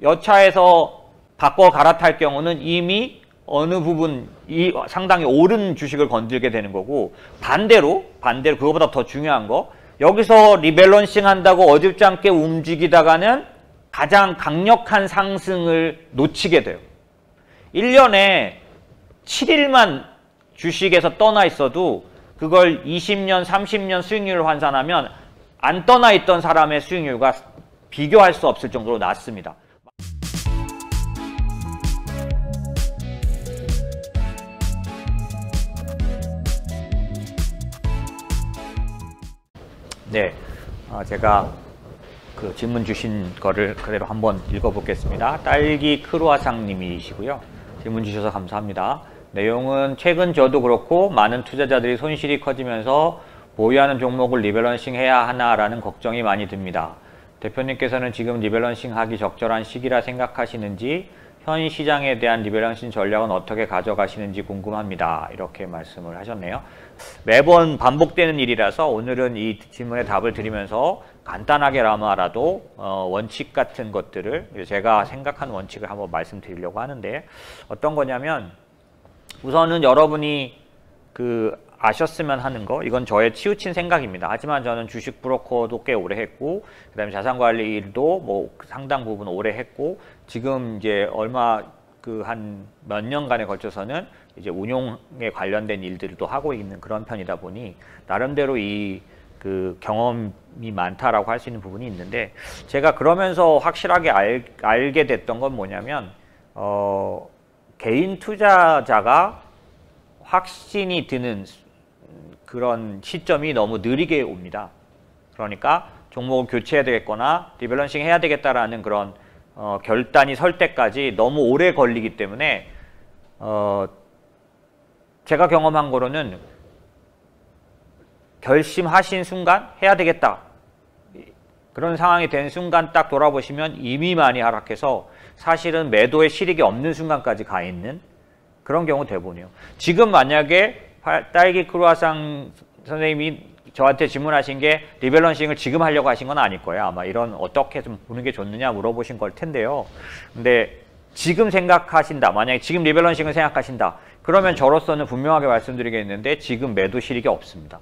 여차에서 바꿔 갈아탈 경우는 이미 어느 부분 상당히 오른 주식을 건들게 되는 거고, 반대로 그거보다 더 중요한 거, 여기서 리밸런싱 한다고 어줍지 않게 움직이다가는 가장 강력한 상승을 놓치게 돼요. 1년에 7일만 주식에서 떠나 있어도 그걸 20년, 30년 수익률을 환산하면 안 떠나 있던 사람의 수익률과 비교할 수 없을 정도로 낮습니다. 네, 제가 그 질문 주신 거를 그대로 한번 읽어보겠습니다. 딸기 크루아상 님이시고요. 질문 주셔서 감사합니다. 내용은 최근 저도 그렇고 많은 투자자들이 손실이 커지면서 보유하는 종목을 리밸런싱 해야 하나라는 걱정이 많이 듭니다. 대표님께서는 지금 리밸런싱 하기 적절한 시기라 생각하시는지, 현 시장에 대한 리밸런싱 전략은 어떻게 가져가시는지 궁금합니다. 이렇게 말씀을 하셨네요. 매번 반복되는 일이라서 오늘은 이 질문에 답을 드리면서 간단하게나마라도 원칙 같은 것들을, 제가 생각하는 원칙을 한번 말씀드리려고 하는데, 어떤 거냐면, 우선은 여러분이 아셨으면 하는 거, 이건 저의 치우친 생각입니다. 하지만 저는 주식 브로커도 꽤 오래 했고, 그 다음에 자산관리 일도 뭐 상당 부분 오래 했고, 지금 이제 한 몇 년간에 걸쳐서는 이제 운용에 관련된 일들도 하고 있는 그런 편이다 보니, 나름대로 경험이 많다라고 할 수 있는 부분이 있는데, 제가 그러면서 확실하게 알게 됐던 건 뭐냐면, 개인 투자자가 확신이 드는 그런 시점이 너무 느리게 옵니다. 그러니까 종목을 교체해야 되겠거나 리밸런싱 해야 되겠다라는 그런 결단이 설 때까지 너무 오래 걸리기 때문에, 제가 경험한 거로는 결심하신 순간 해야 되겠다, 그런 상황이 된 순간 딱 돌아보시면 이미 많이 하락해서 사실은 매도의 실익이 없는 순간까지 가 있는 그런 경우 대부분이에요. 지금 만약에 딸기 크루아상 선생님이 저한테 질문하신 게 리밸런싱을 지금 하려고 하신 건 아닐 거예요. 아마 어떻게 좀 보는 게 좋느냐 물어보신 걸 텐데요. 근데 지금 생각하신다, 만약에 지금 리밸런싱을 생각하신다, 그러면 저로서는 분명하게 말씀드리겠는데, 지금 매도 실익이 없습니다.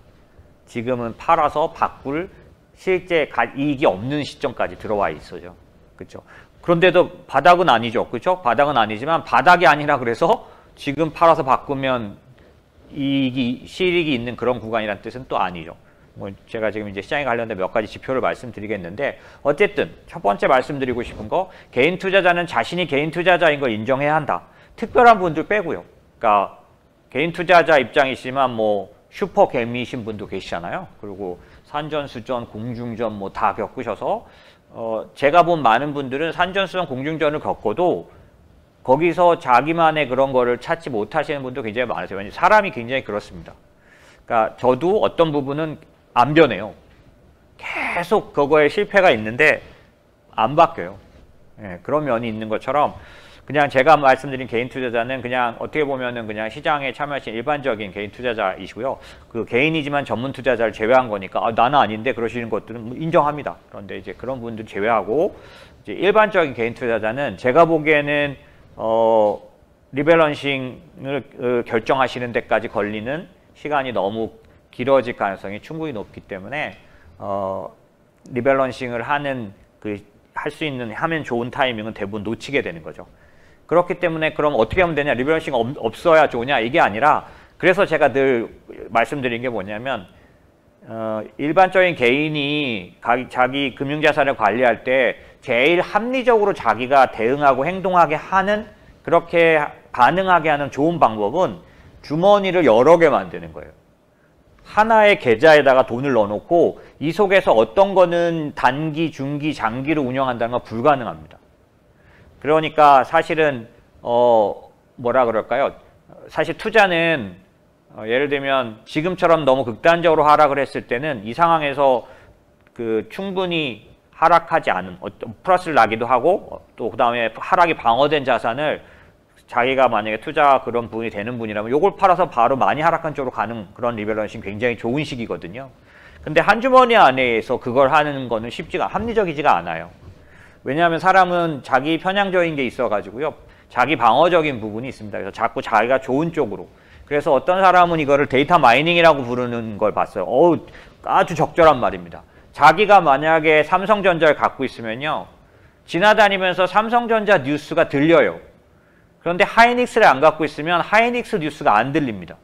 지금은 팔아서 바꿀 실제 이익이 없는 시점까지 들어와 있어요. 그렇죠? 그런데도 바닥은 아니죠. 그렇죠? 바닥은 아니지만, 바닥이 아니라 그래서 지금 팔아서 바꾸면 실익이 있는 그런 구간이라는 뜻은 또 아니죠. 뭐 제가 지금 이제 시장에 관련된 몇 가지 지표를 말씀드리겠는데, 어쨌든 첫 번째 말씀드리고 싶은 거, 개인 투자자는 자신이 개인 투자자인 걸 인정해야 한다. 특별한 분들 빼고요. 그러니까 개인 투자자 입장이시지만 뭐 슈퍼 개미이신 분도 계시잖아요. 그리고 산전수전, 공중전 뭐 다 겪으셔서, 제가 본 많은 분들은 산전수전, 공중전을 겪어도 거기서 자기만의 그런 거를 찾지 못하시는 분도 굉장히 많으세요. 왜냐하면 사람이 굉장히 그렇습니다. 그러니까 저도 어떤 부분은 안 변해요. 계속 그거에 실패가 있는데 안 바뀌어요. 예, 그런 면이 있는 것처럼, 그냥 제가 말씀드린 개인 투자자는 그냥 어떻게 보면은 그냥 시장에 참여하신 일반적인 개인 투자자이시고요. 그 개인이지만 전문 투자자를 제외한 거니까, 나는 아닌데 그러시는 것들은 인정합니다. 그런데 이제 그런 분들 제외하고, 이제 일반적인 개인 투자자는 제가 보기에는 리밸런싱을 결정하시는 데까지 걸리는 시간이 너무 길어질 가능성이 충분히 높기 때문에, 리밸런싱을 하면 좋은 타이밍은 대부분 놓치게 되는 거죠. 그렇기 때문에 그럼 어떻게 하면 되냐, 리밸런싱 없어야 좋으냐, 이게 아니라, 그래서 제가 늘 말씀드린 게 뭐냐면, 일반적인 개인이 자기 금융자산을 관리할 때 제일 합리적으로 자기가 대응하고 행동하게 하는, 그렇게 반응하게 하는 좋은 방법은 주머니를 여러 개 만드는 거예요. 하나의 계좌에다가 돈을 넣어놓고 이 속에서 어떤 거는 단기, 중기, 장기로 운영한다는 건 불가능합니다. 그러니까 사실은 뭐라 그럴까요? 사실 투자는 예를 들면 지금처럼 너무 극단적으로 하락을 했을 때는 이 상황에서 충분히 하락하지 않은, 플러스를 나기도 하고, 또 그 다음에 하락이 방어된 자산을 자기가 만약에 투자 그런 부분이 되는 분이라면 요걸 팔아서 바로 많이 하락한 쪽으로 가는 그런 리밸런싱 굉장히 좋은 시기거든요. 근데 한 주머니 안에서 그걸 하는 거는 합리적이지가 않아요. 왜냐하면 사람은 자기 편향적인 게 있어가지고요. 자기 방어적인 부분이 있습니다. 그래서 자꾸 자기가 좋은 쪽으로. 그래서 어떤 사람은 이거를 데이터 마이닝이라고 부르는 걸 봤어요. 아주 적절한 말입니다. 자기가 만약에 삼성전자를 갖고 있으면요. 지나다니면서 삼성전자 뉴스가 들려요. 그런데 하이닉스를 안 갖고 있으면 하이닉스 뉴스가 안 들립니다.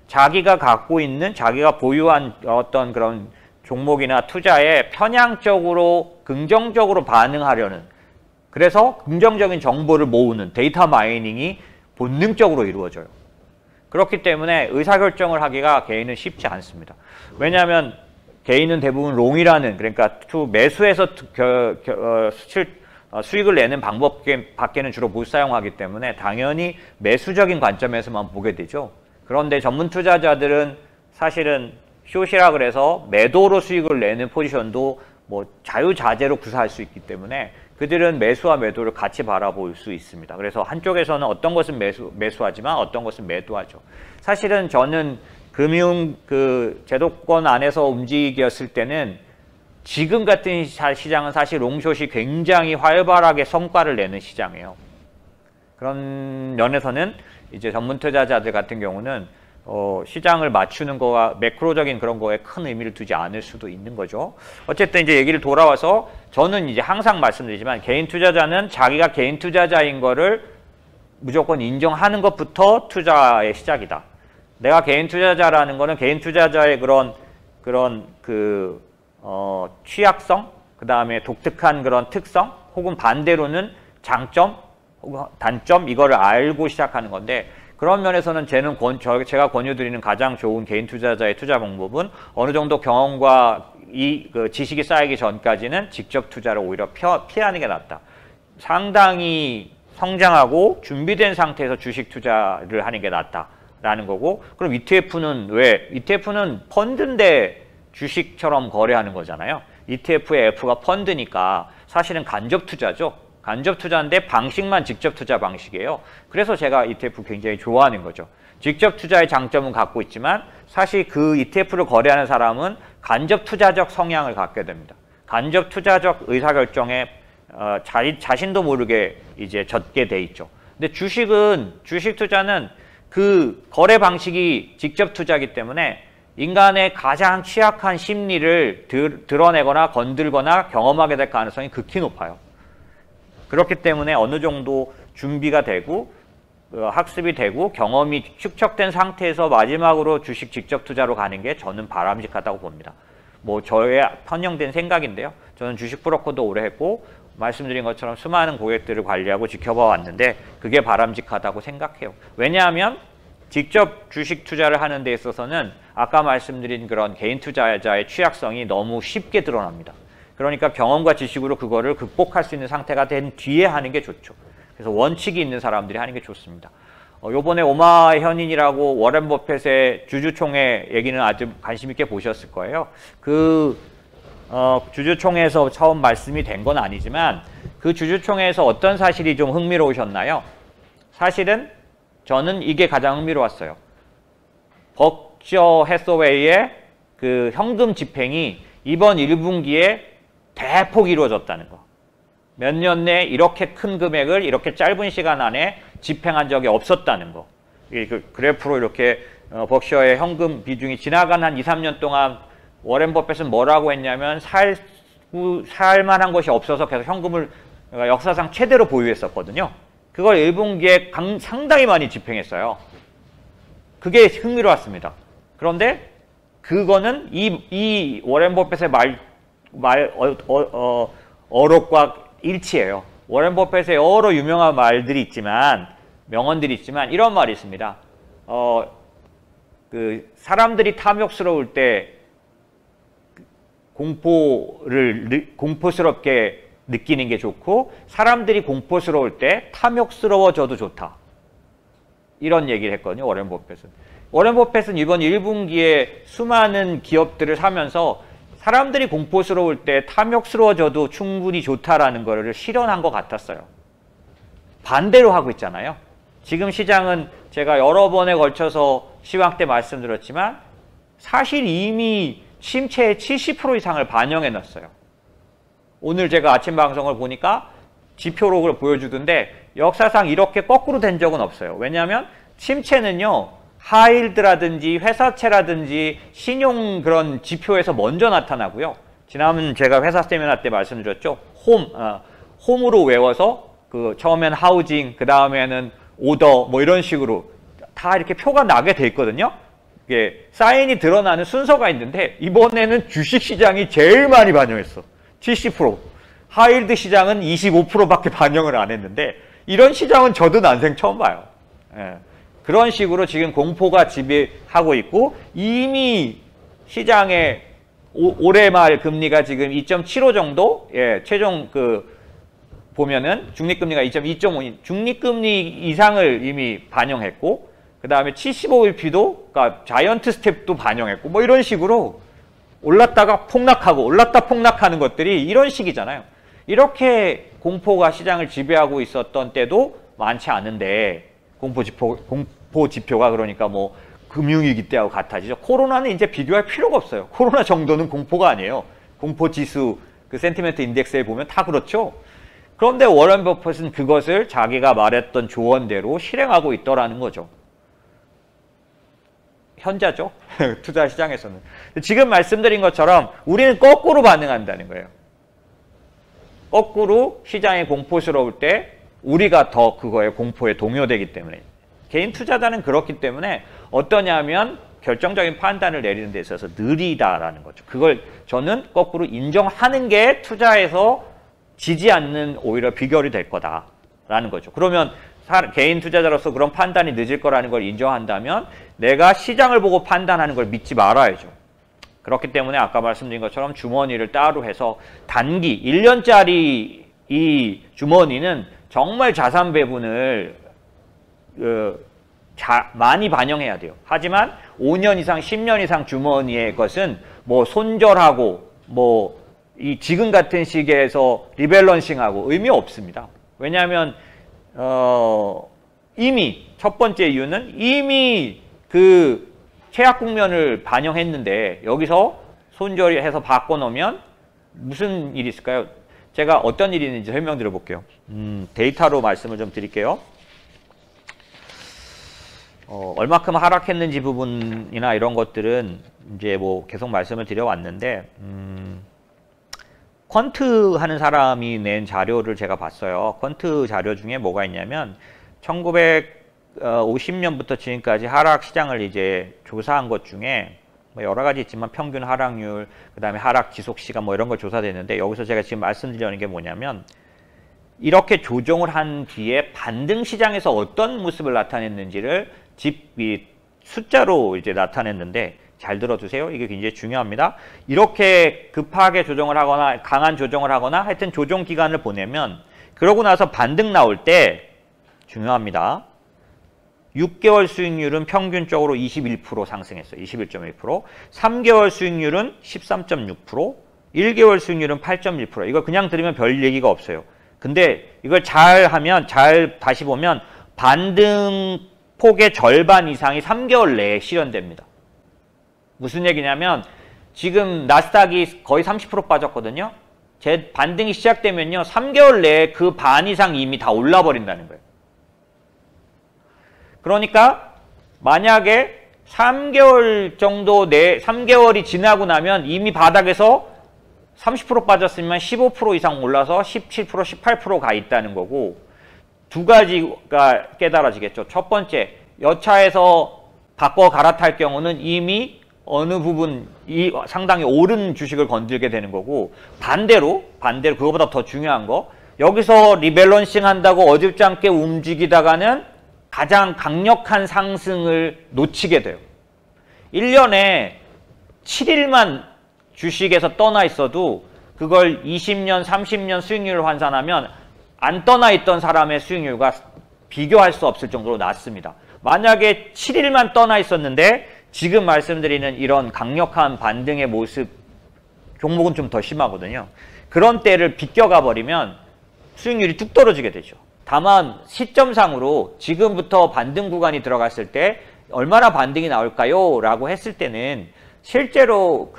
자기가 갖고 있는, 자기가 보유한 어떤 그런 종목이나 투자에 편향적으로, 긍정적으로 반응하려는, 그래서 긍정적인 정보를 모으는 데이터 마이닝이 본능적으로 이루어져요. 그렇기 때문에 의사결정을 하기가 개인은 쉽지 않습니다. 왜냐하면 개인은 대부분 롱이라는, 그러니까 매수해서 수익을 내는 방법밖에는 주로 못 사용하기 때문에 당연히 매수적인 관점에서만 보게 되죠. 그런데 전문 투자자들은 사실은 숏이라 그래서 매도로 수익을 내는 포지션도 뭐 자유자재로 구사할 수 있기 때문에 그들은 매수와 매도를 같이 바라볼 수 있습니다. 그래서 한쪽에서는 어떤 것은 매수하지만 어떤 것은 매도하죠. 사실은 저는 금융 제도권 안에서 움직였을 때는 지금 같은 시장은 사실 롱숏이 굉장히 활발하게 성과를 내는 시장이에요. 그런 면에서는 이제 전문 투자자들 같은 경우는 시장을 맞추는 거와 매크로적인 그런 거에 큰 의미를 두지 않을 수도 있는 거죠. 어쨌든 이제 얘기를 돌아와서 저는 이제 항상 말씀드리지만 개인 투자자는 자기가 개인 투자자인 거를 무조건 인정하는 것부터 투자의 시작이다. 내가 개인 투자자라는 거는 개인 투자자의 그런 취약성, 그 다음에 독특한 그런 특성, 혹은 반대로는 장점, 혹은 단점, 이거를 알고 시작하는 건데, 그런 면에서는 제가 권유드리는 가장 좋은 개인 투자자의 투자 방법은 어느 정도 경험과 지식이 쌓이기 전까지는 직접 투자를 오히려 피하는 게 낫다. 상당히 성장하고 준비된 상태에서 주식 투자를 하는 게 낫다라는 거고, 그럼 ETF는 왜? ETF는 펀드인데 주식처럼 거래하는 거잖아요. ETF의 F가 펀드니까 사실은 간접 투자죠. 간접 투자인데 방식만 직접 투자 방식이에요. 그래서 제가 ETF 굉장히 좋아하는 거죠. 직접 투자의 장점은 갖고 있지만 사실 그 ETF를 거래하는 사람은 간접 투자적 성향을 갖게 됩니다. 간접 투자적 의사결정에 자신도 모르게 이제 젖게 돼 있죠. 근데 주식 투자는 그 거래 방식이 직접 투자이기 때문에 인간의 가장 취약한 심리를 드러내거나 건들거나 경험하게 될 가능성이 극히 높아요. 그렇기 때문에 어느 정도 준비가 되고 학습이 되고 경험이 축적된 상태에서 마지막으로 주식 직접 투자로 가는 게 저는 바람직하다고 봅니다. 뭐 저의 편향된 생각인데요. 저는 주식 브로커도 오래 했고 말씀드린 것처럼 수많은 고객들을 관리하고 지켜봐 왔는데 그게 바람직하다고 생각해요. 왜냐하면 직접 주식 투자를 하는 데 있어서는 아까 말씀드린 그런 개인 투자자의 취약성이 너무 쉽게 드러납니다. 그러니까 경험과 지식으로 그거를 극복할 수 있는 상태가 된 뒤에 하는 게 좋죠. 그래서 원칙이 있는 사람들이 하는 게 좋습니다. 요번에 오마현인이라고 워렌 버핏의 주주총회 얘기는 아주 관심 있게 보셨을 거예요. 주주총회에서 처음 말씀이 된 건 아니지만 그 주주총회에서 어떤 사실이 좀 흥미로우셨나요? 사실은 저는 이게 가장 흥미로웠어요. 버크셔 해서웨이의 그 현금 집행이 이번 1분기에 대폭 이루어졌다는 거. 몇 년 내에 이렇게 큰 금액을 이렇게 짧은 시간 안에 집행한 적이 없었다는 거. 그 그래프로 이렇게 버크셔의 현금 비중이 지나간 한 2, 3년 동안 워렌 버핏은 뭐라고 했냐면 살만한 것이 없어서 계속 현금을 역사상 최대로 보유했었거든요. 그걸 1분기에 상당히 많이 집행했어요. 그게 흥미로웠습니다. 그런데 그거는 이 워렌 버핏의 어록과 일치해요. 워렌 버핏의 여러 유명한 말들이 있지만, 명언들이 있지만 이런 말이 있습니다. 사람들이 탐욕스러울 때 공포스럽게 느끼는 게 좋고, 사람들이 공포스러울 때 탐욕스러워져도 좋다. 이런 얘기를 했거든요, 워렌 버핏은. 워렌 버핏은 이번 1분기에 수많은 기업들을 사면서 사람들이 공포스러울 때 탐욕스러워져도 충분히 좋다라는 거를 실현한 것 같았어요. 반대로 하고 있잖아요. 지금 시장은 제가 여러 번에 걸쳐서 시황 때 말씀드렸지만 사실 이미 침체의 70% 이상을 반영해 놨어요. 오늘 제가 아침 방송을 보니까 지표로 그걸 보여주던데 역사상 이렇게 거꾸로 된 적은 없어요. 왜냐하면 침체는요, 하이힐드라든지 회사채라든지 신용 그런 지표에서 먼저 나타나고요. 지난번 제가 회사 세미나 때 말씀드렸죠. 홈으로 외워서 그 처음엔 하우징, 그 다음에는 오더 뭐 이런 식으로 다 이렇게 표가 나게 돼 있거든요. 이게 사인이 드러나는 순서가 있는데 이번에는 주식시장이 제일 많이 반영했어. 70%. 하이힐드 시장은 25%밖에 반영을 안 했는데 이런 시장은 저도 난생 처음 봐요. 예. 그런 식으로 지금 공포가 지배하고 있고 이미 시장에 올해 말 금리가 지금 2.75 정도, 예, 최종 보면은 중립금리가 2.25, 중립금리 이상을 이미 반영했고, 그 다음에 75일피도, 그러니까 자이언트 스텝도 반영했고, 뭐 이런 식으로 올랐다가 폭락하고, 올랐다 폭락하는 것들이 이런 식이잖아요. 이렇게 공포가 시장을 지배하고 있었던 때도 많지 않은데, 공포 지표가 그러니까 뭐, 금융위기 때하고 같아지죠. 코로나는 이제 비교할 필요가 없어요. 코로나 정도는 공포가 아니에요. 공포 지수, 그 센티멘트 인덱스에 보면 다 그렇죠. 그런데 워런 버핏은 그것을 자기가 말했던 조언대로 실행하고 있더라는 거죠. 현자죠. 투자 시장에서는. 지금 말씀드린 것처럼 우리는 거꾸로 반응한다는 거예요. 거꾸로 시장이 공포스러울 때 우리가 더 그거에 공포에 동요되기 때문에. 개인 투자자는 그렇기 때문에 어떠냐면 결정적인 판단을 내리는 데 있어서 느리다라는 거죠. 그걸 저는 거꾸로 인정하는 게 투자에서 지지 않는 오히려 비결이 될 거다라는 거죠. 그러면 개인 투자자로서 그런 판단이 늦을 거라는 걸 인정한다면 내가 시장을 보고 판단하는 걸 믿지 말아야죠. 그렇기 때문에 아까 말씀드린 것처럼 주머니를 따로 해서 단기 1년짜리 이 주머니는 정말 자산 배분을 많이 반영해야 돼요. 하지만 5년 이상, 10년 이상 주머니의 것은 뭐 손절하고 뭐 이 지금 같은 시기에서 리밸런싱하고 의미 없습니다. 왜냐하면 이미 첫 번째 이유는 이미 그 최악 국면을 반영했는데 여기서 손절해서 바꿔놓으면 무슨 일이 있을까요? 제가 어떤 일이 있는지 설명드려 볼게요. 데이터로 말씀을 좀 드릴게요. 얼마큼 하락했는지 부분이나 이런 것들은 이제 뭐 계속 말씀을 드려왔는데, 퀀트 하는 사람이 낸 자료를 제가 봤어요. 퀀트 자료 중에 뭐가 있냐면 1950년부터 지금까지 하락 시장을 이제 조사한 것 중에 뭐 여러 가지 있지만 평균 하락률, 그 다음에 하락 지속 시간 뭐 이런 걸 조사됐는데, 여기서 제가 지금 말씀드리는 게 뭐냐면 이렇게 조정을 한 뒤에 반등 시장에서 어떤 모습을 나타냈는지를 숫자로 이제 나타냈는데, 잘 들어주세요. 이게 굉장히 중요합니다. 이렇게 급하게 조정을 하거나 강한 조정을 하거나 하여튼 조정 기간을 보내면 그러고 나서 반등 나올 때 중요합니다. 6개월 수익률은 평균적으로 21% 상승했어요. 21.1%. 3개월 수익률은 13.6%. 1개월 수익률은 8.1%. 이거 그냥 들으면 별 얘기가 없어요. 근데 이걸 잘 하면, 잘 다시 보면 반등 폭의 절반 이상이 3개월 내에 실현됩니다. 무슨 얘기냐면 지금 나스닥이 거의 30% 빠졌거든요. 제 반등이 시작되면요, 3개월 내에 그 반 이상 이미 다 올라버린다는 거예요. 그러니까 만약에 3개월 정도 3개월이 지나고 나면 이미 바닥에서 30% 빠졌으면 15% 이상 올라서 17%, 18% 가 있다는 거고, 두 가지가 깨달아지겠죠. 첫 번째, 여차에서 바꿔 갈아탈 경우는 이미 어느 부분 상당히 오른 주식을 건들게 되는 거고, 반대로 그거보다 더 중요한 거, 여기서 리밸런싱 한다고 어줍지 않게 움직이다가는 가장 강력한 상승을 놓치게 돼요. 1년에 7일만 주식에서 떠나 있어도 그걸 20년, 30년 수익률을 환산하면 안 떠나 있던 사람의 수익률과 비교할 수 없을 정도로 낮습니다. 만약에 7일만 떠나 있었는데 지금 말씀드리는 이런 강력한 반등의 모습, 종목은 좀 더 심하거든요. 그런 때를 비껴가 버리면 수익률이 뚝 떨어지게 되죠. 다만 시점상으로 지금부터 반등 구간이 들어갔을 때 얼마나 반등이 나올까요? 라고 했을 때는 실제로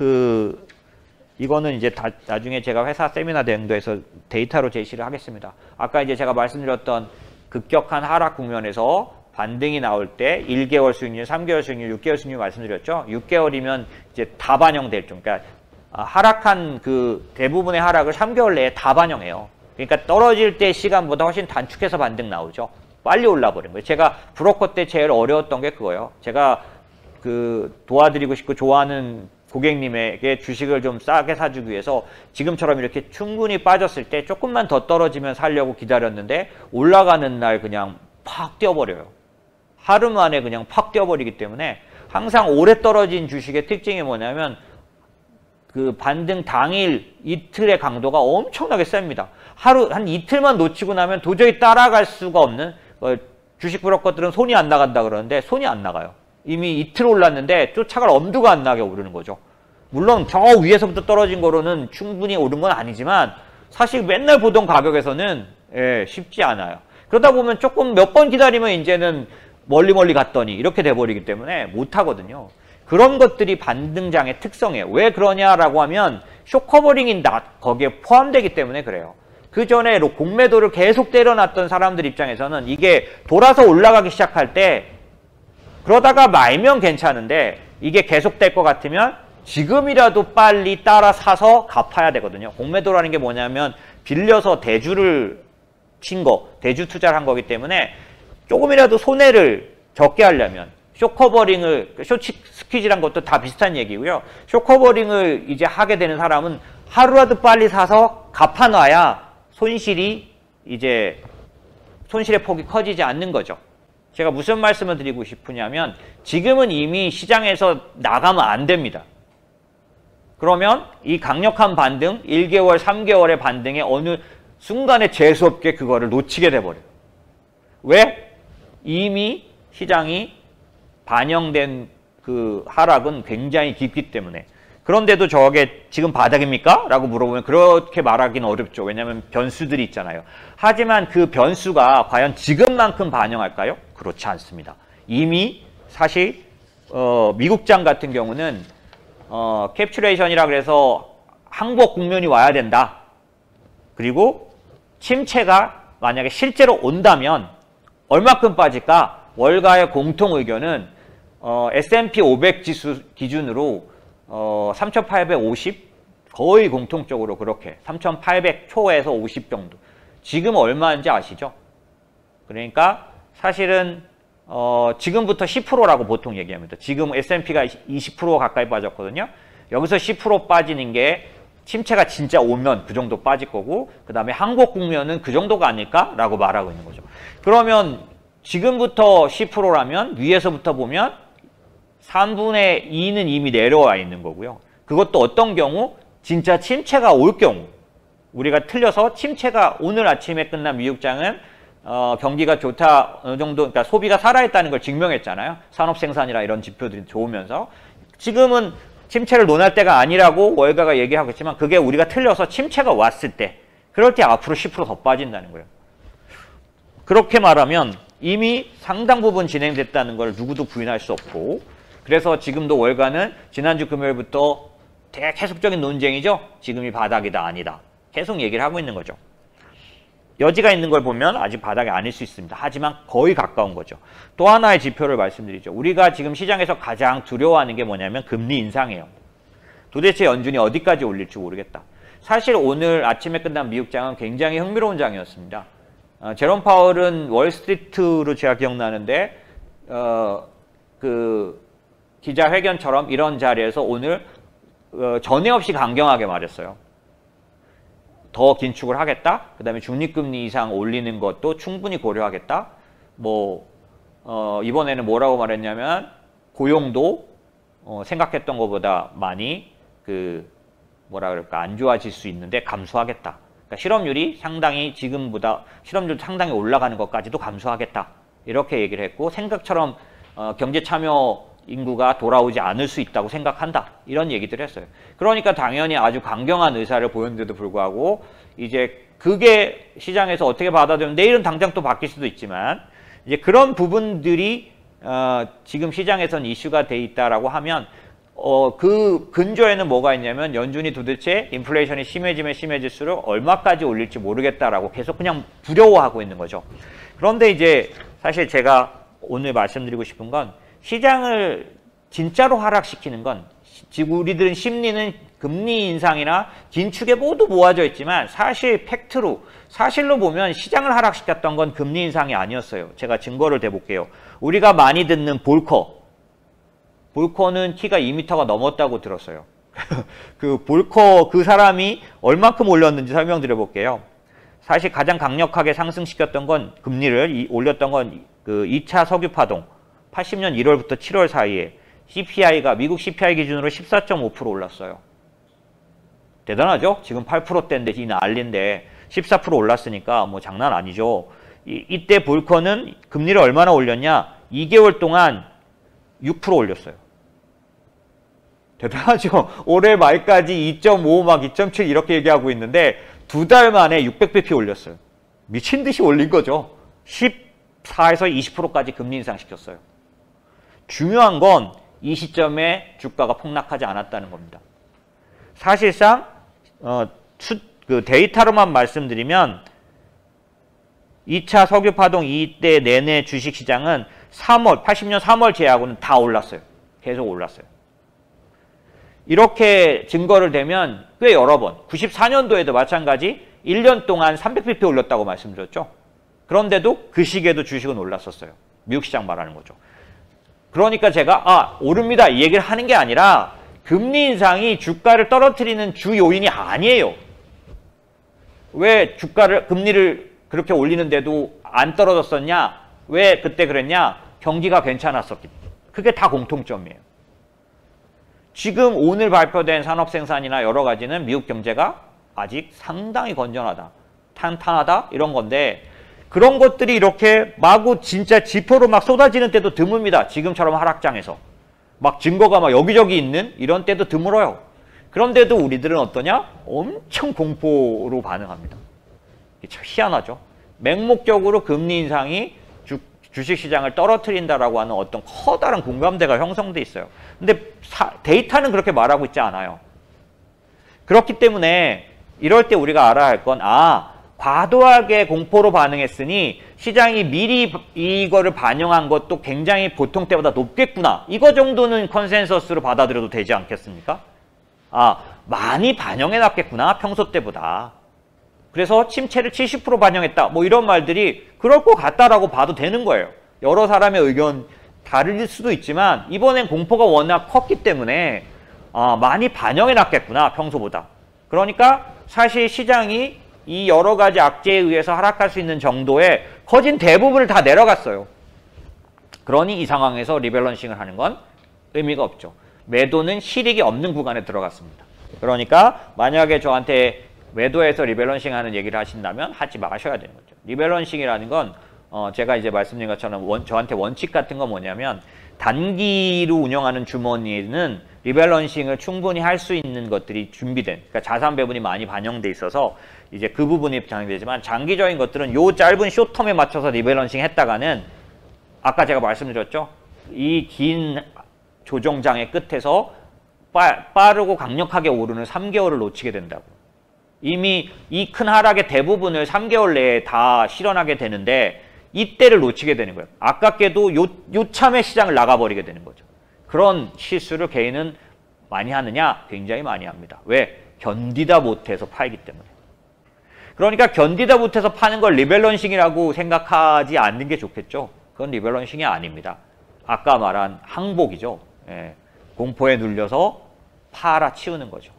이거는 이제 나중에 제가 회사 세미나 내용도에서 데이터로 제시를 하겠습니다. 아까 이제 제가 말씀드렸던 급격한 하락 국면에서 반등이 나올 때 1개월 수익률, 3개월 수익률, 6개월 수익률 말씀드렸죠. 6개월이면 이제 다 반영될 좀, 그러니까 하락한 그 대부분의 하락을 3개월 내에 다 반영해요. 그러니까 떨어질 때 시간보다 훨씬 단축해서 반등 나오죠. 빨리 올라버린 거예요. 제가 브로커 때 제일 어려웠던 게 그거예요. 제가 그 도와드리고 싶고 좋아하는 고객님에게 주식을 좀 싸게 사주기 위해서 지금처럼 이렇게 충분히 빠졌을 때 조금만 더 떨어지면 사려고 기다렸는데 올라가는 날 그냥 팍 뛰어버려요. 하루 만에 그냥 팍 뛰어버리기 때문에 항상 오래 떨어진 주식의 특징이 뭐냐면 그 반등 당일 이틀의 강도가 엄청나게 셉니다. 하루 한 이틀만 놓치고 나면 도저히 따라갈 수가 없는, 주식 브로커들은 손이 안 나간다 그러는데 손이 안 나가요. 이미 이틀 올랐는데 쫓아갈 엄두가 안 나게 오르는 거죠. 물론 저 위에서부터 떨어진 거로는 충분히 오른 건 아니지만 사실 맨날 보던 가격에서는 쉽지 않아요. 그러다 보면 조금 몇 번 기다리면 이제는 멀리 갔더니 이렇게 돼버리기 때문에 못하거든요. 그런 것들이 반등장의 특성이에요. 왜 그러냐라고 하면 쇼커버링이 거기에 포함되기 때문에 그래요. 그 전에 공매도를 계속 때려놨던 사람들 입장에서는 이게 돌아서 올라가기 시작할 때 그러다가 말면 괜찮은데 이게 계속될 것 같으면 지금이라도 빨리 따라 사서 갚아야 되거든요. 공매도라는 게 뭐냐면 빌려서 대주를 친 거, 대주 투자를 한 거기 때문에 조금이라도 손해를 적게 하려면 쇼커버링을, 쇼치 스퀴즈란 것도 다 비슷한 얘기고요. 쇼커버링을 이제 하게 되는 사람은 하루라도 빨리 사서 갚아놔야 손실의 폭이 커지지 않는 거죠. 제가 무슨 말씀을 드리고 싶으냐면 지금은 이미 시장에서 나가면 안 됩니다. 그러면 이 강력한 반등, 1개월, 3개월의 반등에 어느 순간에 재수없게 그거를 놓치게 돼버려요. 왜? 이미 시장이 반영된 그 하락은 굉장히 깊기 때문에. 그런데도 저게 지금 바닥입니까? 라고 물어보면 그렇게 말하기는 어렵죠. 왜냐하면 변수들이 있잖아요. 하지만 그 변수가 과연 지금만큼 반영할까요? 그렇지 않습니다. 이미 사실 미국장 같은 경우는 캡츄레이션이라 그래서 항복 국면이 와야 된다. 그리고 침체가 만약에 실제로 온다면 얼마큼 빠질까? 월가의 공통 의견은 S&P 500 지수 기준으로 3,850 거의 공통적으로 그렇게 3,800 초에서 50 정도. 지금 얼마인지 아시죠? 그러니까 사실은 지금부터 10%라고 보통 얘기합니다. 지금 S&P가 20% 가까이 빠졌거든요. 여기서 10% 빠지는 게 침체가 진짜 오면 그 정도 빠질 거고 그 다음에 항복 국면은 그 정도가 아닐까라고 말하고 있는 거죠. 그러면 지금부터 10%라면 위에서부터 보면 3분의 2는 이미 내려와 있는 거고요. 그것도 어떤 경우? 진짜 침체가 올 경우. 우리가 틀려서 침체가 오늘 아침에 끝난 미국장은 경기가 좋다 어느 정도, 그러니까 소비가 살아있다는 걸 증명했잖아요. 산업 생산이나 이런 지표들이 좋으면서 지금은 침체를 논할 때가 아니라고 월가가 얘기하고 있지만 그게 우리가 틀려서 침체가 왔을 때 그럴 때 앞으로 10% 더 빠진다는 거예요. 그렇게 말하면 이미 상당 부분 진행됐다는 걸 누구도 부인할 수 없고 그래서 지금도 월가는 지난주 금요일부터 계속적인 논쟁이죠. 지금이 바닥이다 아니다. 계속 얘기를 하고 있는 거죠. 여지가 있는 걸 보면 아직 바닥이 아닐 수 있습니다. 하지만 거의 가까운 거죠. 또 하나의 지표를 말씀드리죠. 우리가 지금 시장에서 가장 두려워하는 게 뭐냐면 금리 인상이에요. 도대체 연준이 어디까지 올릴지 모르겠다. 사실 오늘 아침에 끝난 미국장은 굉장히 흥미로운 장이었습니다. 제롬 파월은 월스트리트로 제가 기억나는데 그 기자회견처럼 이런 자리에서 오늘 전에 없이 강경하게 말했어요. 더 긴축을 하겠다. 그 다음에 중립금리 이상 올리는 것도 충분히 고려하겠다. 이번에는 뭐라고 말했냐면 고용도 생각했던 것보다 많이 안 좋아질 수 있는데 감소하겠다. 그러니까 실업률이 상당히 지금보다 실업률 상당히 올라가는 것까지도 감소하겠다. 이렇게 얘기를 했고 생각처럼 경제 참여 인구가 돌아오지 않을 수 있다고 생각한다. 이런 얘기들을 했어요. 그러니까 당연히 아주 강경한 의사를 보였는데도 불구하고 이제 그게 시장에서 어떻게 받아들이면 내일은 당장 또 바뀔 수도 있지만 이제 그런 부분들이 지금 시장에선 이슈가 돼 있다라고 하면 그 근저에는 뭐가 있냐면 연준이 도대체 인플레이션이 심해지면 심해질수록 얼마까지 올릴지 모르겠다라고 계속 그냥 두려워하고 있는 거죠. 그런데 이제 사실 제가 오늘 말씀드리고 싶은 건 시장을 진짜로 하락시키는 건 지금 우리들은 심리는 금리 인상이나 긴축에 모두 모아져 있지만 사실 팩트로 사실로 보면 시장을 하락시켰던 건 금리 인상이 아니었어요. 제가 증거를 대볼게요. 우리가 많이 듣는 볼커는 키가 2m가 넘었다고 들었어요. 그 볼커 그 사람이 얼만큼 올렸는지 설명드려 볼게요. 사실 가장 강력하게 상승시켰던 건 금리를 올렸던 건 그 2차 석유 파동 80년 1월부터 7월 사이에 CPI가 미국 CPI 기준으로 14.5% 올랐어요. 대단하죠? 지금 8%대인데 이 난리인데 14% 올랐으니까 뭐 장난 아니죠. 이때 볼커는 금리를 얼마나 올렸냐? 2개월 동안 6% 올렸어요. 대단하죠? 올해 말까지 2.5 막 2.7 이렇게 얘기하고 있는데 2달 만에 600bp 올렸어요. 미친 듯이 올린 거죠. 14에서 20%까지 금리 인상시켰어요. 중요한 건 이 시점에 주가가 폭락하지 않았다는 겁니다. 사실상 그 데이터로만 말씀드리면 2차 석유 파동 이때 내내 주식시장은 80년 3월 제하고는 다 올랐어요. 계속 올랐어요. 이렇게 증거를 대면 꽤 여러 번 94년도에도 마찬가지 1년 동안 300bp 올렸다고 말씀드렸죠. 그런데도 그 시기에도 주식은 올랐었어요. 미국 시장 말하는 거죠. 그러니까 제가 오릅니다 이 얘기를 하는 게 아니라 금리 인상이 주가를 떨어뜨리는 주 요인이 아니에요. 왜 금리를 그렇게 올리는데도 안 떨어졌었냐? 왜 그때 그랬냐? 경기가 괜찮았었기 때문에. 그게 다 공통점이에요. 지금 오늘 발표된 산업 생산이나 여러 가지는 미국 경제가 아직 상당히 건전하다, 탄탄하다 이런 건데 그런 것들이 이렇게 마구 진짜 지표로 막 쏟아지는 때도 드뭅니다. 지금처럼 하락장에서. 막 증거가 막 여기저기 있는 이런 때도 드물어요. 그런데도 우리들은 어떠냐? 엄청 공포로 반응합니다. 이게 참 희한하죠. 맹목적으로 금리 인상이 주식시장을 떨어뜨린다라고 하는 어떤 커다란 공감대가 형성돼 있어요. 근데 데이터는 그렇게 말하고 있지 않아요. 그렇기 때문에 이럴 때 우리가 알아야 할 건 과도하게 공포로 반응했으니 시장이 미리 이거를 반영한 것도 굉장히 보통 때보다 높겠구나. 이거 정도는 컨센서스로 받아들여도 되지 않겠습니까? 많이 반영해놨겠구나. 평소 때보다. 그래서 침체를 70% 반영했다. 뭐 이런 말들이 그럴 것 같다라고 봐도 되는 거예요. 여러 사람의 의견 다를 수도 있지만 이번엔 공포가 워낙 컸기 때문에 많이 반영해놨겠구나. 평소보다. 그러니까 사실 시장이 이 여러 가지 악재에 의해서 하락할 수 있는 정도의 거진 대부분을 다 내려갔어요. 그러니 이 상황에서 리밸런싱을 하는 건 의미가 없죠. 매도는 실익이 없는 구간에 들어갔습니다. 그러니까 만약에 저한테 매도해서 리밸런싱 하는 얘기를 하신다면 하지 마셔야 되는 거죠. 리밸런싱이라는 건 제가 이제 말씀드린 것처럼 저한테 원칙 같은 건 뭐냐면 단기로 운영하는 주머니에는 리밸런싱을 충분히 할 수 있는 것들이 준비된, 그러니까 자산 배분이 많이 반영돼 있어서 이제 그 부분이 반영되지만 장기적인 것들은 요 짧은 쇼텀에 맞춰서 리밸런싱 했다가는 아까 제가 말씀드렸죠. 이 긴 조정장의 끝에서 빠르고 강력하게 오르는 3개월을 놓치게 된다고. 이미 이 큰 하락의 대부분을 3개월 내에 다 실현하게 되는데 이때를 놓치게 되는 거예요. 아깝게도 요참에 시장을 나가버리게 되는 거죠. 그런 실수를 개인은 많이 하느냐? 굉장히 많이 합니다. 왜? 견디다 못해서 팔기 때문에. 그러니까 견디다 못해서 파는 걸 리밸런싱이라고 생각하지 않는 게 좋겠죠. 그건 리밸런싱이 아닙니다. 아까 말한 항복이죠. 공포에 눌려서 팔아치우는 거죠.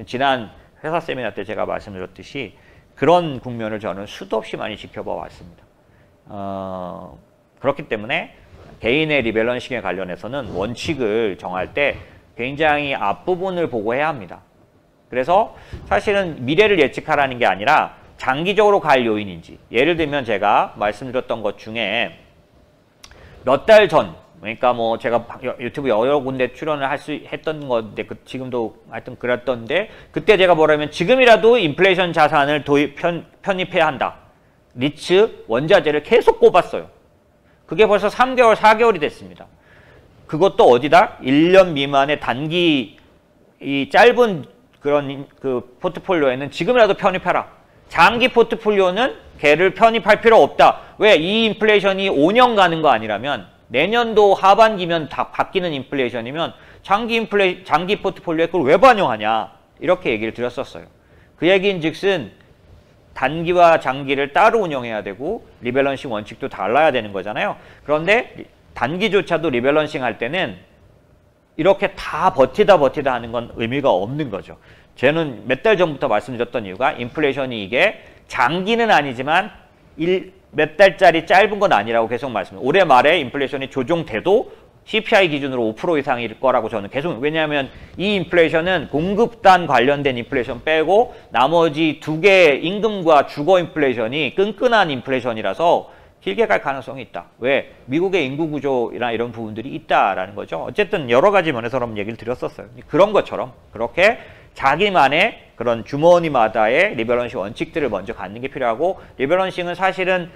지난 회사 세미나 때 제가 말씀드렸듯이 그런 국면을 저는 수도 없이 많이 지켜봐 왔습니다. 그렇기 때문에 개인의 리밸런싱에 관련해서는 원칙을 정할 때 굉장히 앞부분을 보고 해야 합니다. 그래서 사실은 미래를 예측하라는 게 아니라 장기적으로 갈 요인인지, 예를 들면 제가 말씀드렸던 것 중에 몇 달 전, 그러니까 뭐 제가 유튜브 여러 군데 출연을 했던 건데 지금도 하여튼 그랬던데 그때 제가 뭐라면 지금이라도 인플레이션 자산을 편입해야 한다. 리츠 원자재를 계속 꼽았어요. 그게 벌써 3개월, 4개월이 됐습니다. 그것도 어디다? 1년 미만의 단기 이 짧은 그런 그 포트폴리오에는 지금이라도 편입해라. 장기 포트폴리오는 걔를 편입할 필요 없다. 왜? 이 인플레이션이 5년 가는 거 아니라면 내년도 하반기면 다 바뀌는 인플레이션이면 장기 포트폴리오에 그걸 왜 반영하냐. 이렇게 얘기를 드렸었어요. 그 얘기인 즉슨 단기와 장기를 따로 운영해야 되고 리밸런싱 원칙도 달라야 되는 거잖아요. 그런데 단기조차도 리밸런싱 할 때는 이렇게 다 버티다 하는 건 의미가 없는 거죠. 저는 몇 달 전부터 말씀드렸던 이유가 인플레이션이 이게 장기는 아니지만 몇 달짜리 짧은 건 아니라고 계속 말씀드려요. 올해 말에 인플레이션이 조정돼도 CPI 기준으로 5% 이상일 거라고 저는 계속, 왜냐하면 이 인플레이션은 공급단 관련된 인플레이션 빼고 나머지 두 개의 임금과 주거 인플레이션이 끈끈한 인플레이션이라서 길게 갈 가능성이 있다. 왜? 미국의 인구 구조나 이런 부분들이 있다라는 거죠. 어쨌든 여러 가지 면에서 그런 얘기를 드렸었어요. 그런 것처럼 그렇게 자기만의 그런 주머니마다의 리밸런싱 원칙들을 먼저 갖는 게 필요하고, 리밸런싱은 사실은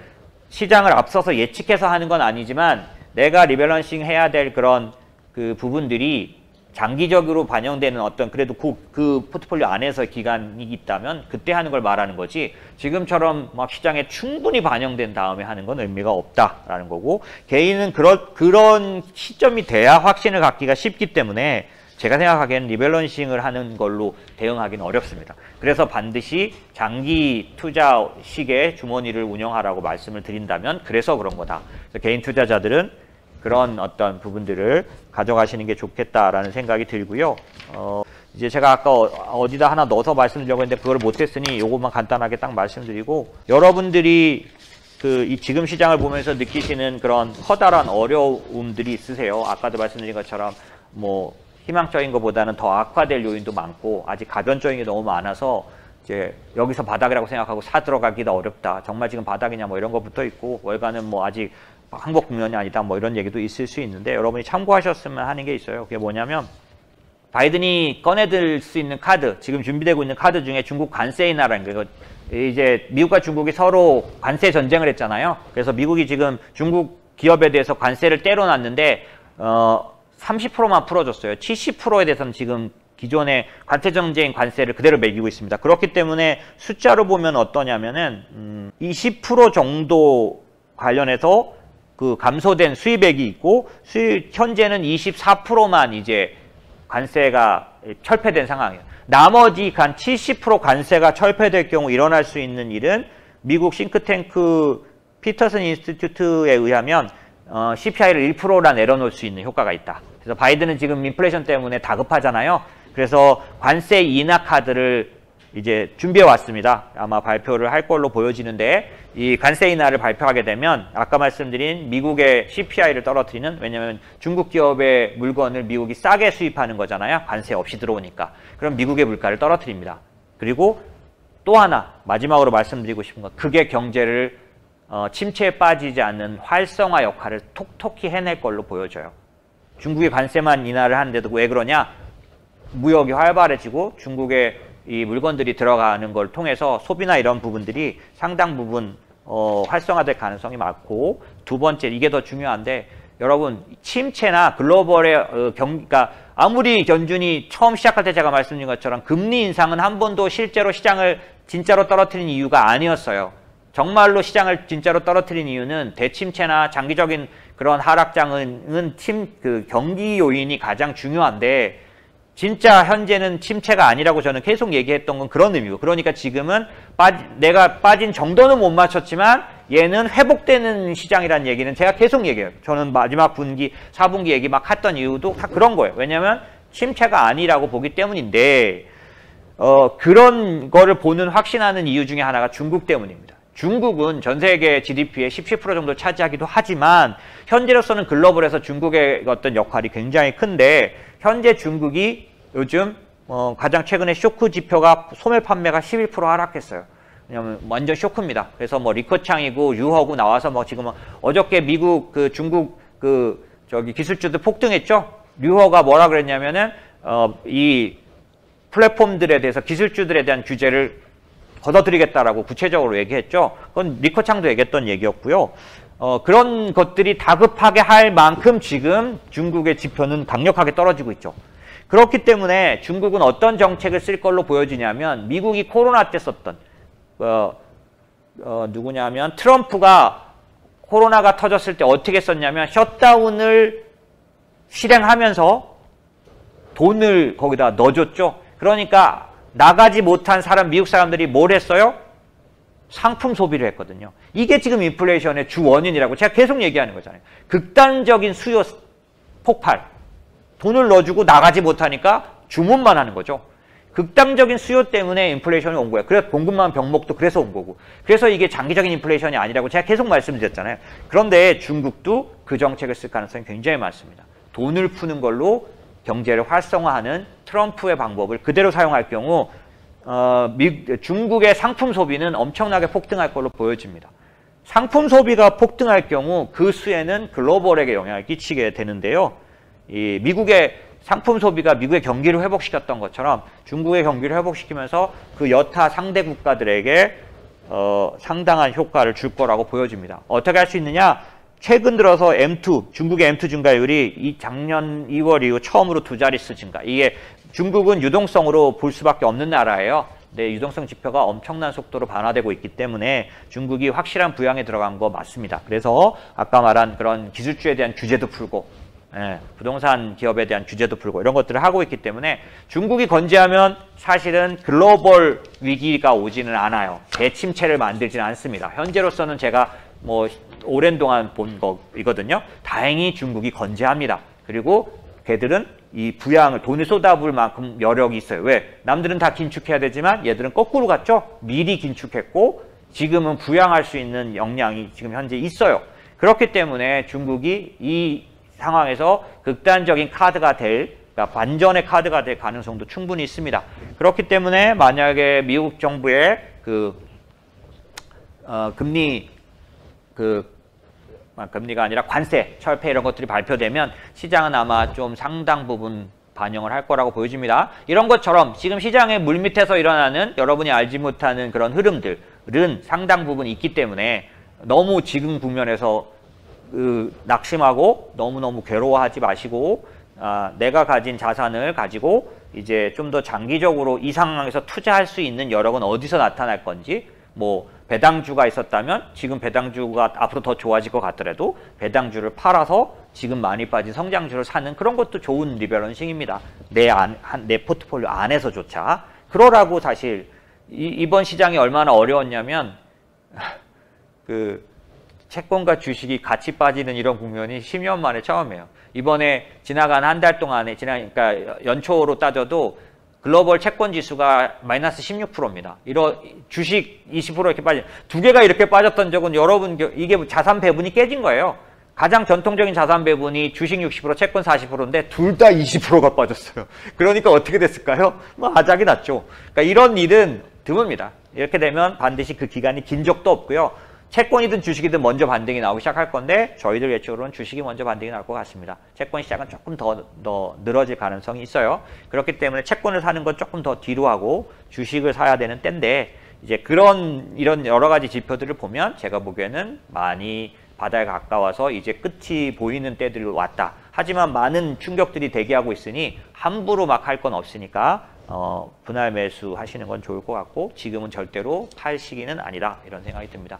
시장을 앞서서 예측해서 하는 건 아니지만 내가 리밸런싱 해야 될 그런 그 부분들이 장기적으로 반영되는 어떤 그래도 그 포트폴리오 안에서 기간이 있다면 그때 하는 걸 말하는 거지, 지금처럼 막 시장에 충분히 반영된 다음에 하는 건 의미가 없다라는 거고, 개인은 그런 시점이 돼야 확신을 갖기가 쉽기 때문에 제가 생각하기에는 리밸런싱을 하는 걸로 대응하기는 어렵습니다. 그래서 반드시 장기 투자식의 주머니를 운영하라고 말씀을 드린다면 그래서 그런 거다. 그래서 개인 투자자들은 그런 어떤 부분들을 가져가시는 게 좋겠다라는 생각이 들고요. 이제 제가 아까 어디다 하나 넣어서 말씀드리려고 했는데 그걸 못했으니 요것만 간단하게 딱 말씀드리고, 여러분들이 이 지금 시장을 보면서 느끼시는 그런 커다란 어려움들이 있으세요. 아까도 말씀드린 것처럼 뭐 희망적인 것보다는 더 악화될 요인도 많고 아직 가변적인 게 너무 많아서 이제 여기서 바닥이라고 생각하고 사 들어가기도 어렵다. 정말 지금 바닥이냐 뭐 이런 것부터 있고, 월가는 뭐 아직 항복 국면이 아니다 뭐 이런 얘기도 있을 수 있는데, 여러분이 참고하셨으면 하는 게 있어요. 그게 뭐냐면 바이든이 꺼내들 수 있는 카드, 지금 준비되고 있는 카드 중에 중국 관세 인하라는 거, 이제 미국과 중국이 서로 관세 전쟁을 했잖아요. 그래서 미국이 지금 중국 기업에 대해서 관세를 때려놨는데 30%만 풀어줬어요. 70%에 대해서는 지금 기존의 관세 정제인 관세를 그대로 매기고 있습니다. 그렇기 때문에 숫자로 보면 어떠냐면은 20% 정도 관련해서 그 감소된 수입액이 있고, 현재는 24%만 이제 관세가 철폐된 상황이에요. 나머지 한 70% 관세가 철폐될 경우 일어날 수 있는 일은 미국 싱크탱크 피터슨 인스티튜트에 의하면 CPI를 1%라 내려놓을 수 있는 효과가 있다. 그래서 바이든은 지금 인플레이션 때문에 다급하잖아요. 그래서 관세 인하 카드를 이제 준비해 왔습니다. 아마 발표를 할 걸로 보여지는데, 이 관세 인하를 발표하게 되면 아까 말씀드린 미국의 CPI를 떨어뜨리는, 왜냐하면 중국 기업의 물건을 미국이 싸게 수입하는 거잖아요. 관세 없이 들어오니까. 그럼 미국의 물가를 떨어뜨립니다. 그리고 또 하나 마지막으로 말씀드리고 싶은 건, 그게 경제를 침체에 빠지지 않는 활성화 역할을 톡톡히 해낼 걸로 보여져요. 중국이 관세만 인하를 하는데도 왜 그러냐? 무역이 활발해지고 중국의 이 물건들이 들어가는 걸 통해서 소비나 이런 부분들이 상당 부분 활성화될 가능성이 많고, 두 번째, 이게 더 중요한데, 여러분 침체나 글로벌의 그러니까 아무리 연준이 처음 시작할 때 제가 말씀드린 것처럼 금리 인상은 한 번도 실제로 시장을 진짜로 떨어뜨린 이유가 아니었어요. 정말로 시장을 진짜로 떨어뜨린 이유는 대침체나 장기적인 그런 하락장은 경기 요인이 가장 중요한데, 진짜 현재는 침체가 아니라고 저는 계속 얘기했던 건 그런 의미고, 그러니까 지금은 내가 빠진 정도는 못 맞췄지만 얘는 회복되는 시장이라는 얘기는 제가 계속 얘기해요. 저는 마지막 분기, 4분기 얘기 막 했던 이유도 다 그런 거예요. 왜냐하면 침체가 아니라고 보기 때문인데, 그런 거를 보는 확신하는 이유 중에 하나가 중국 때문입니다. 중국은 전 세계 GDP의 17% 정도 차지하기도 하지만 현재로서는 글로벌에서 중국의 어떤 역할이 굉장히 큰데, 현재 중국이 요즘 가장 최근에 쇼크 지표가 소매 판매가 11% 하락했어요. 왜냐면 완전 쇼크입니다. 그래서 뭐 리커창이고 유허고 나와서 뭐 지금 어저께 미국 중국 기술주들 폭등했죠. 류허가 뭐라 그랬냐면은 이 플랫폼들에 대해서 기술주들에 대한 규제를 걷어들이겠다라고 구체적으로 얘기했죠. 그건 리커창도 얘기했던 얘기였고요. 그런 것들이 다급하게 할 만큼 지금 중국의 지표는 강력하게 떨어지고 있죠. 그렇기 때문에 중국은 어떤 정책을 쓸 걸로 보여지냐면 미국이 코로나 때 썼던 누구냐면 트럼프가 코로나가 터졌을 때 어떻게 썼냐면 셧다운을 실행하면서 돈을 거기다 넣어줬죠. 그러니까 나가지 못한 미국 사람들이 뭘 했어요? 상품 소비를 했거든요. 이게 지금 인플레이션의 주 원인이라고 제가 계속 얘기하는 거잖아요. 극단적인 수요 폭발. 돈을 넣어주고 나가지 못하니까 주문만 하는 거죠. 극단적인 수요 때문에 인플레이션이 온 거예요. 그래서 공급망 병목도 그래서 온 거고. 그래서 이게 장기적인 인플레이션이 아니라고 제가 계속 말씀드렸잖아요. 그런데 중국도 그 정책을 쓸 가능성이 굉장히 많습니다. 돈을 푸는 걸로 경제를 활성화하는 트럼프의 방법을 그대로 사용할 경우 중국의 상품 소비는 엄청나게 폭등할 걸로 보여집니다. 상품 소비가 폭등할 경우 그 수에는 글로벌에게 영향을 끼치게 되는데요. 이 미국의 상품 소비가 미국의 경기를 회복시켰던 것처럼 중국의 경기를 회복시키면서 그 여타 상대 국가들에게 상당한 효과를 줄 거라고 보여집니다. 어떻게 할 수 있느냐? 최근 들어서 M2, 중국의 M2 증가율이 작년 2월 이후 처음으로 2자릿수 증가. 이게 중국은 유동성으로 볼 수밖에 없는 나라예요. 네, 유동성 지표가 엄청난 속도로 반화되고 있기 때문에 중국이 확실한 부양에 들어간 거 맞습니다. 그래서 아까 말한 그런 기술주에 대한 규제도 풀고 부동산 기업에 대한 규제도 풀고 이런 것들을 하고 있기 때문에 중국이 건재하면 사실은 글로벌 위기가 오지는 않아요. 대침체를 만들지는 않습니다. 현재로서는 제가 오랜 동안 본 거이거든요. 다행히 중국이 건재합니다. 그리고 걔들은 이 부양을 돈을 쏟아부을 만큼 여력이 있어요. 왜? 남들은 다 긴축해야 되지만 얘들은 거꾸로 갔죠. 미리 긴축했고 지금은 부양할 수 있는 역량이 지금 현재 있어요. 그렇기 때문에 중국이 이 상황에서 극단적인 카드가 그러니까 반전의 카드가 될 가능성도 충분히 있습니다. 그렇기 때문에 만약에 미국 정부의 금리가 아니라 관세, 철폐 이런 것들이 발표되면 시장은 아마 좀 상당 부분 반영을 할 거라고 보여집니다. 이런 것처럼 지금 시장의 물밑에서 일어나는 여러분이 알지 못하는 그런 흐름들은 상당 부분 있기 때문에 너무 지금 국면에서 낙심하고 너무너무 괴로워하지 마시고 내가 가진 자산을 가지고 이제 좀 더 장기적으로 이 상황에서 투자할 수 있는 여력은 어디서 나타날 건지 배당주가 있었다면 지금 배당주가 앞으로 더 좋아질 것 같더라도 배당주를 팔아서 지금 많이 빠진 성장주를 사는 그런 것도 좋은 리밸런싱입니다. 내 포트폴리오 안에서조차. 그러라고 사실 이번 시장이 얼마나 어려웠냐면 채권과 주식이 같이 빠지는 이런 국면이 10년 만에 처음이에요. 이번에 지나간 한 달 동안에 그러니까 연초로 따져도 글로벌 채권 지수가 마이너스 16%입니다. 주식 20% 이렇게 두 개가 이렇게 빠졌던 적은 여러분 이게 자산 배분이 깨진 거예요. 가장 전통적인 자산 배분이 주식 60%, 채권 40%인데 둘 다 20%가 빠졌어요. 그러니까 어떻게 됐을까요? 아작이 났죠. 그러니까 이런 일은 드뭅니다. 이렇게 되면 반드시 그 기간이 긴 적도 없고요. 채권이든 주식이든 먼저 반등이 나오기 시작할 건데 저희들 예측으로는 주식이 먼저 반등이 나올 것 같습니다. 채권 시장은 조금 더 늘어질 가능성이 있어요. 그렇기 때문에 채권을 사는 건 조금 더 뒤로 하고 주식을 사야 되는 때인데 이제 이런 여러 가지 지표들을 보면 제가 보기에는 많이 바다에 가까워서 이제 끝이 보이는 때들이 왔다. 하지만 많은 충격들이 대기하고 있으니 함부로 막 할 건 없으니까 분할 매수 하시는 건 좋을 것 같고 지금은 절대로 팔 시기는 아니라 이런 생각이 듭니다.